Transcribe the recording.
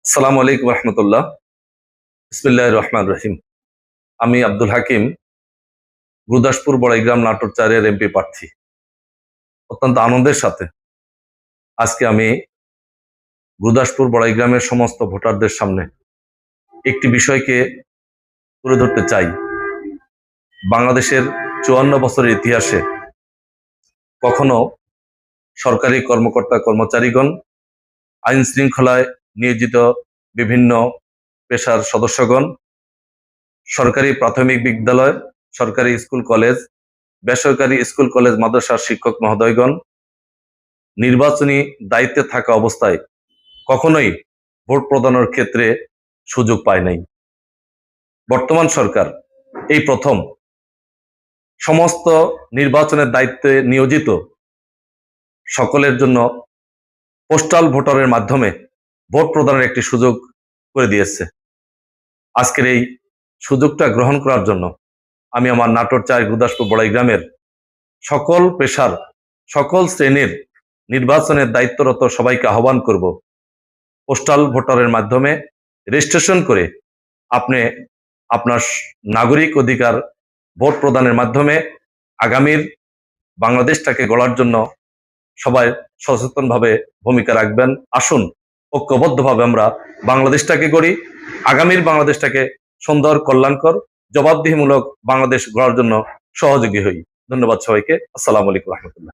আসসালামু আলাইকুম রহমতুল্লাহ। বিসমিল্লাহির রহমানির রহিম। আমি আব্দুল হাকিম, গুরুদাসপুর বড়াইগ্রাম নাটোর 4-এর এমপি প্রার্থী। অত্যন্ত আনন্দের সাথে আজকে আমি গুরুদাসপুর বড়াইগ্রামের সমস্ত ভোটারদের সামনে একটি বিষয়কে তুলে ধরতে চাই। বাংলাদেশের 54 বছরের ইতিহাসে কখনো সরকারি কর্মকর্তা কর্মচারীগণ, আইন শৃঙ্খলায় নিয়োজিত বিভিন্ন পেশার সদস্যগণ, সরকারি প্রাথমিক বিদ্যালয়, সরকারি স্কুল কলেজ, বেসরকারি স্কুল কলেজ মাদ্রাসার শিক্ষক মহোদয়গণ নির্বাচনী দায়িত্বে থাকা অবস্থায় কখনোই ভোট প্রদানের ক্ষেত্রে সুযোগ পায় নাই। বর্তমান সরকার এই প্রথম সমস্ত নির্বাচনের দায়িত্বে নিয়োজিত সকলের জন্য পোস্টাল ভোটারের মাধ্যমে ভোট প্রদানের একটি সুযোগ করে দিয়েছে। আজকের এই সুযোগটা গ্রহণ করার জন্য আমি আমার নাটোর 4 গুরুদাসপুর বড়াইগ্রামের সকল পেশার সকল শ্রেণীর নির্বাচনের দায়িত্বরত সবাইকে আহ্বান করব, পোস্টাল ভোটারের মাধ্যমে রেজিস্ট্রেশন করে আপনি আপনার নাগরিক অধিকার ভোট প্রদানের মাধ্যমে আগামীর বাংলাদেশটাকে গড়ার জন্য সবাই সচেতনভাবে ভূমিকা রাখবেন। আসুন ঐক্যবদ্ধভাবে আমরা বাংলাদেশটাকে গড়ি, আগামীর বাংলাদেশটাকে সুন্দর, কল্যাণকর, জবাবদিহিমূলক বাংলাদেশ গড়ার জন্য সহযোগী হই। ধন্যবাদ সবাইকে। আসসালামু আলাইকুম রহমতুল্লাহ।